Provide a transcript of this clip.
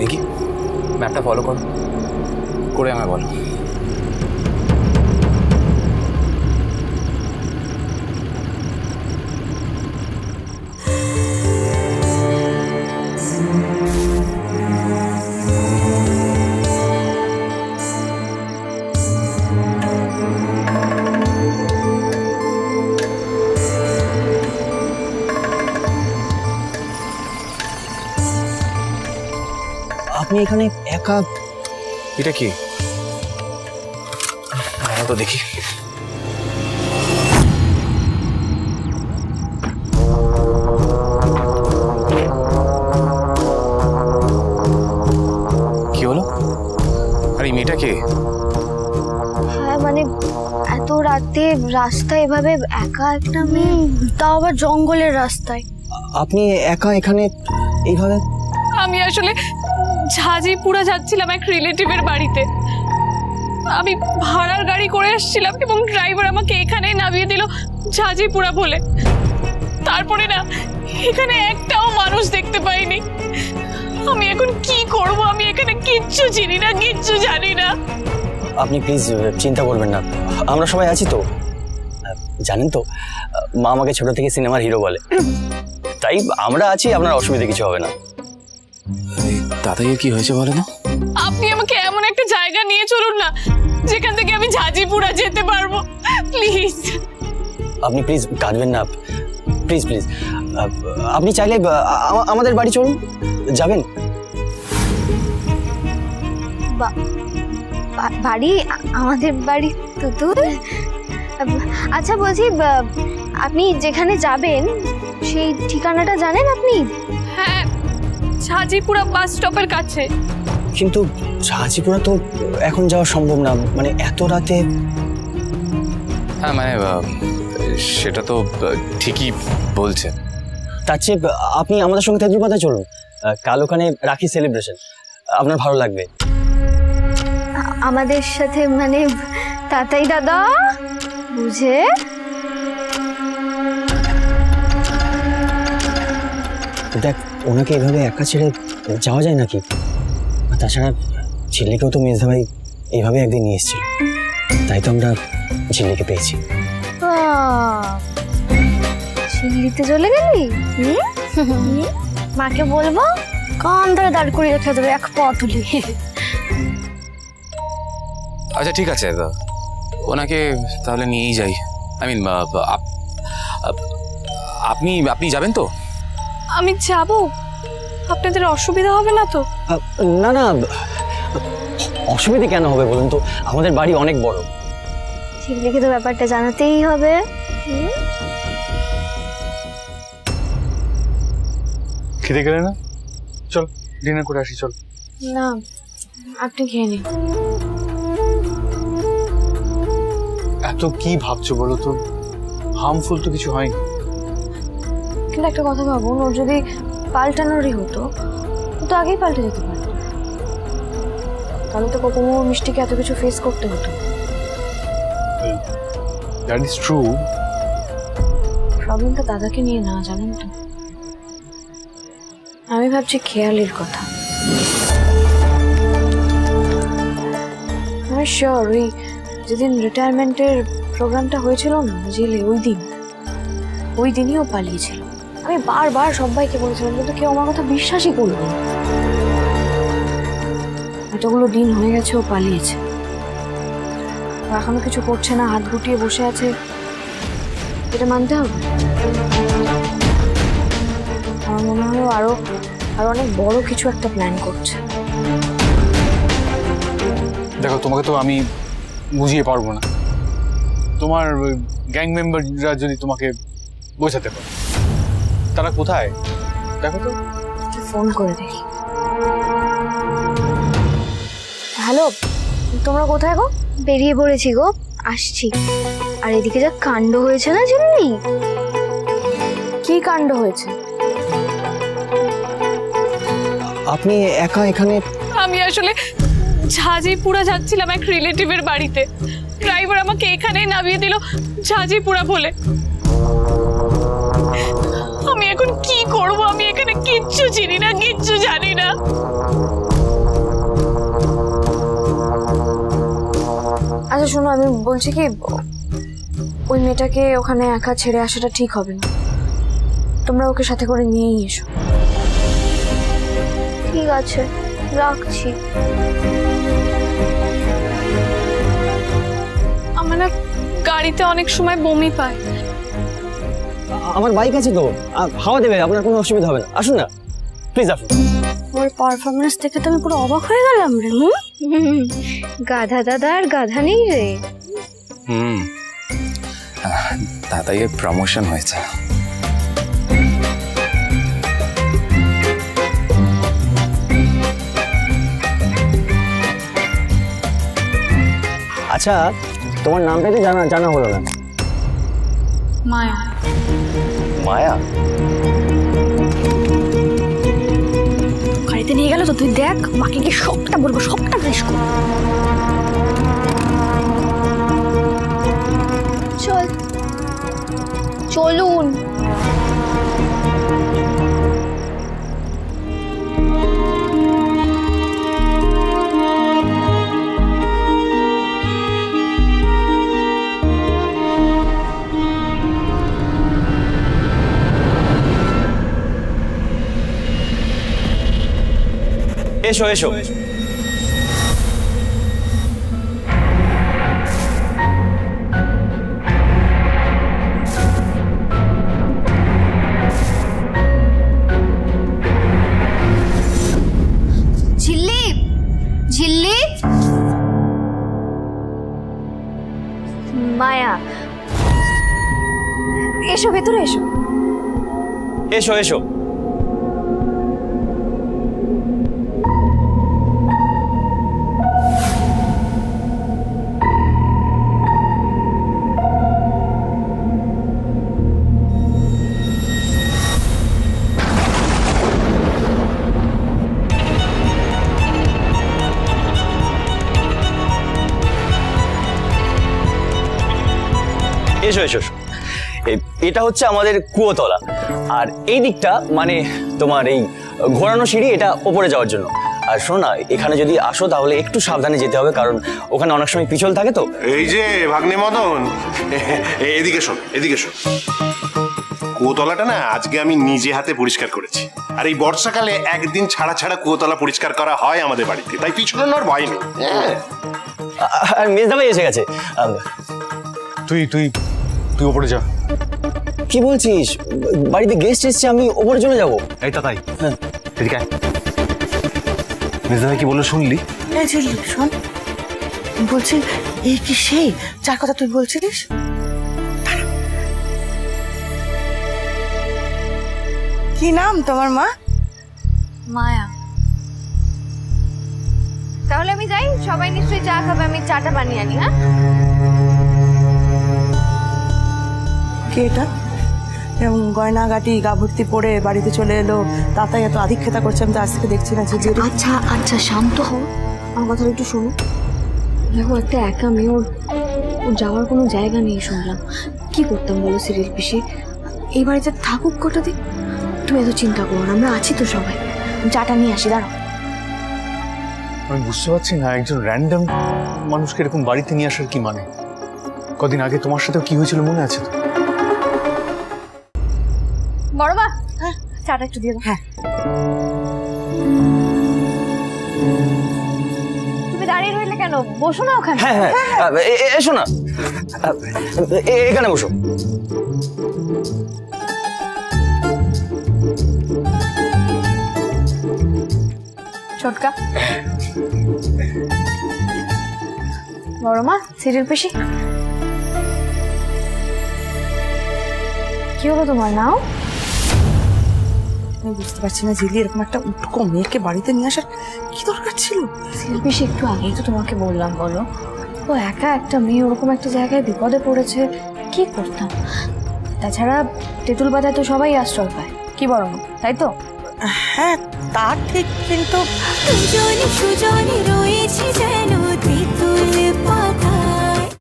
দেখি ম্যাপটা ফলো করো, করে আমায় বলো। আপনি এখানে একা? এটা কি তো দেখি। কি হলো? আরে এই মেয়েটা কে? হ্যাঁ মানে এত রাতে রাস্তায় এভাবে একা একটা মেয়ে, তাও আবার জঙ্গলের রাস্তায়। আপনি একা এখানে এইভাবে? আমি আসলে ঝাজিপুরা যাচ্ছিলাম এক রিলেটিভের বাড়িতে। আমি ভাড়ার গাড়ি করে এসেছিলাম এবং ড্রাইভার আমাকে এখানেই নামিয়ে দিল ঝাজিপুরা বলে। তারপরে না এখানে একটাও মানুষ দেখতে পাইনি। আমি এখন কি করব? আমি এখানে কিচ্ছু চিনি না, কিচ্ছু জানি না। আপনি প্লিজ চিন্তা করবেন না, আমরা সবাই আছি তো। জানেন তো, মা আমাকে ছোট থেকে সিনেমার হিরো বলে, তাই আমরা আছি, আপনার অসুবিধা কিছু হবে না। দাদাইয়ের কি হয়েছে বলে না? আপনি আমাকে এমন একটা জায়গা নিয়ে চলুন না যেখান থেকে আমি ঝাজিপুরা যেতে পারবো, প্লিজ। আপনি প্লিজ কাঁদবেন না, প্লিজ প্লিজ। আপনি চাইলে আমাদের বাড়ি চলুন, যাবেন? বাড়ি? আমাদের বাড়ি তো দূর। আচ্ছা বলছি, আপনি যেখানে যাবেন সেই ঠিকানাটা জানেন আপনি? হ্যাঁ, ঝাজিপুরা বাস স্টপের কাছে। কিন্তু ঝাজিপুরা তো এখন যাওয়া সম্ভব না, মানে এত রাতে। হ্যাঁ মানে সেটা তো ঠিকই বলছেন। তার চেয়ে আপনি আমাদের সঙ্গে তেঁতুলপাতায় চলুন, কাল ওখানে রাখি সেলিব্রেশন, আপনার ভালো লাগবে। আমাদের সাথে মানে তাতাই দাদা বুঝে? দেখ, ওনাকে এভাবে একা ছেড়ে যাওয়া যায় নাকি? আর তাছাড়া ঝিল্লিকেও তো মেজদা ভাই এইভাবে একদিন নিয়ে এসেছিল, তাই তো আমরা ঝিল্লিকে পেয়েছি। ঝিল্লিতে চলে গেলি? মাকে বলবো কান ধরে দাঁড় করিয়ে রেখে দেবে এক পা তুলি। আচ্ছা ঠিক আছে, ওনাকে তাহলে নিয়েই যাই। আই মিন আপনি আপনি যাবেন তো? আমি যাব, আপনাদের অসুবিধা হবে না তো? না না, অসুবিধে কেন হবে বলুন তো, আমাদের বাড়ি অনেক বড়। ঝিল্লিকে তো ব্যাপারটা জানাতেই হবে। খেতে গেলে না? চল ডিনার করে আসি, চল। না, আপনি খেয়ে নিন। এত কি ভাবছো বলো তো? হার্মফুল তো কিছু হয়নি। কিন্তু একটা কথা ভাবুন, ওর যদি পাল্টানোরই হতো ও তো আগেই পাল্টে যেতে পারত। তাহলে তো কোকো মিষ্টিকে এত কিছু ফেস করতে হতো। That is true. প্রবলেমটা দাদাকে নিয়ে না, জানেন তো। আমি ভাবছি খেয়ালির কথা। আমি শিওর ওই যেদিন রিটায়ারমেন্টের প্রোগ্রামটা হয়েছিল না জেলে, ওই দিনই ও পালিয়েছিল। আমি বারবার সবাইকে বলেছিলাম কিন্তু কেউ আমার কথা বিশ্বাসই করলো না। এতগুলো দিন হয়ে গেছে ও পালিয়েছে, এখনো কিছু করছে না, হাত গুটিয়ে বসে আছে, এটা মানতে হবে। আমার মনে হয় আরো অনেক বড় কিছু একটা প্ল্যান করছে। দেখো, তোমাকে তো আমি বুঝিয়ে পারবো না। তোমার গ্যাং মেম্বাররা যদি তোমাকে বোঝাতে পারে, তারা কোথায় দেখো তো। ফোন করে দেখি। হ্যালো, তোমরা কোথায় গো? বেরিয়ে পড়েছি গো, আসছি। আর এদিকে যা কাণ্ড হয়েছে না ঝিল্লি। কি কাণ্ড হয়েছে? আপনি একা এখানে? আমি আসলে ঝাজিপুরা যাচ্ছিলাম এক রিলেটিভের বাড়িতে। ড্রাইভার আমাকে এখানেই নামিয়ে দিল ঝাজিপুরা বলে। আমি এখন কি করব? আমি এখানে কিচ্ছু চিনি না, কিচ্ছু জানি না। আচ্ছা শোনো, আমি বলছি কি, ওই মেয়েটাকে ওখানে একা ছেড়ে আসাটা ঠিক হবে না, তোমরা ওকে সাথে করে নিয়েই এসো। ঠিক আছে, রাখছি। আমার না গাড়িতে অনেক সময় বমি পায়। আমার বাইক আছে তো, হাওয়া দেবে, আপনার কোনো অসুবিধা হবে না। আসুন না প্লিজ, আসুন। ওর পারফরমেন্স দেখে তো আমি পুরো অবাক হয়ে গেলাম রে। গাধা দাদা আর গাধা নেই রে। দাদাইয়ের প্রমোশন হয়েছে। আচ্ছা, তোমার নামটা কি জানা হলো না? মায়া। মায়া? গাড়িতে নিয়ে গেল তো, তুই দেখ, মাকে গিয়ে সবটা বলবো, সবটা ফ্রেশ কর। চল, চলুন। এসো এসো। ঝিল্লি, ঝিল্লি, মায়া, এসো ভেতরে এসো। এসো এসো। এসো এসো এসো। এটা হচ্ছে আমাদের কুয়োতলা, আর এই দিকটা মানে তোমার এই ঘোরানো সিঁড়ি, এটা ওপরে যাওয়ার জন্য। আর শোনো না, এখানে যদি আসো তাহলে একটু সাবধানে যেতে হবে, কারণ ওখানে অনেক সময় পিছল থাকে তো। এই যে ভাগ্নে মদন, এদিকে শোন, এদিকে শোন। কুয়োতলাটা না আজকে আমি নিজে হাতে পরিষ্কার করেছি, আর এই বর্ষাকালে একদিন ছাড়া ছাড়া কুয়োতলা পরিষ্কার করা হয় আমাদের বাড়িতে, তাই পিছনে আর ভয় নেই। আর মেজদা ভাই এসে গেছে। তুই তুই তুই ওপরে যা। কি বলছিস? বাড়িতে গেস্ট এসছে, আমি ওপরে চলে যাবো? এই তাই, এদিকে আয়। মেজদা ভাই কি বললো শুনলি? এই ঝিল্লি শোন, বলছি এই কি সেই যার কথা তুই বলছিলিস? কি নাম তোমার মা? মায়া। তাহলে আমি যাই, সবাই নিশ্চয়ই চা খাবে, আমি চাটা বানিয়ে আনি। হ্যাঁ, কে এটা? এরকম গয়নাগাটি গা ভর্তি পরে বাড়িতে চলে এলো, তাতাই এত আধিক্ষেতা করছে, আমি তো আজ থেকে দেখছি না। যে আচ্ছা আচ্ছা, শান্ত হও, আমার কথাটা একটু শোনো। দেখো, একটা একা মেয়ে, ওর যাওয়ার কোনো জায়গা নেই শুনলাম। কি করতাম বলো সিরিয়াল পিসি? এই বাড়িতে থাকুক কটা দিন, তুমি এত চিন্তা করো না, আমরা আছি তো সবাই। আমি চাটা নিয়ে আসি, দাঁড়াও। আমি বুঝতে পারছি না, একজন র্যান্ডম মানুষকে এরকম বাড়িতে নিয়ে আসার কি মানে? কদিন আগে তোমার সাথেও কি হয়েছিল মনে আছে তো? বড় মা, হ্যাঁ চাটা একটু দিয়ে দাও। হ্যাঁ। তুমি দাঁড়িয়ে রইলে কেন? বসো না ওখানে। হ্যাঁ হ্যাঁ, এসো না, এখানে বসো। ছোটকা, বড় মা, সিরিয়াল পিসি, কি হলো তোমার? নাও। আমি বুঝতে পারছি না ঝিল্লি, এরকম একটা উটকো মেয়েকে বাড়িতে নিয়ে আসার কি দরকার ছিল? সিরিয়াল পিসি, একটু আগেই তো তোমাকে বললাম, বলো ও একা একটা মেয়ে ওরকম একটা জায়গায় বিপদে পড়েছে, কি করতাম? তাছাড়া তেঁতুল পাতায় তো সবাই আশ্রয় পায়, কি বলো না, তাই তো? হ্যাঁ তা ঠিক, কিন্তু দুজনে সুজনে রয়েছে যেন তেঁতুল পাতা।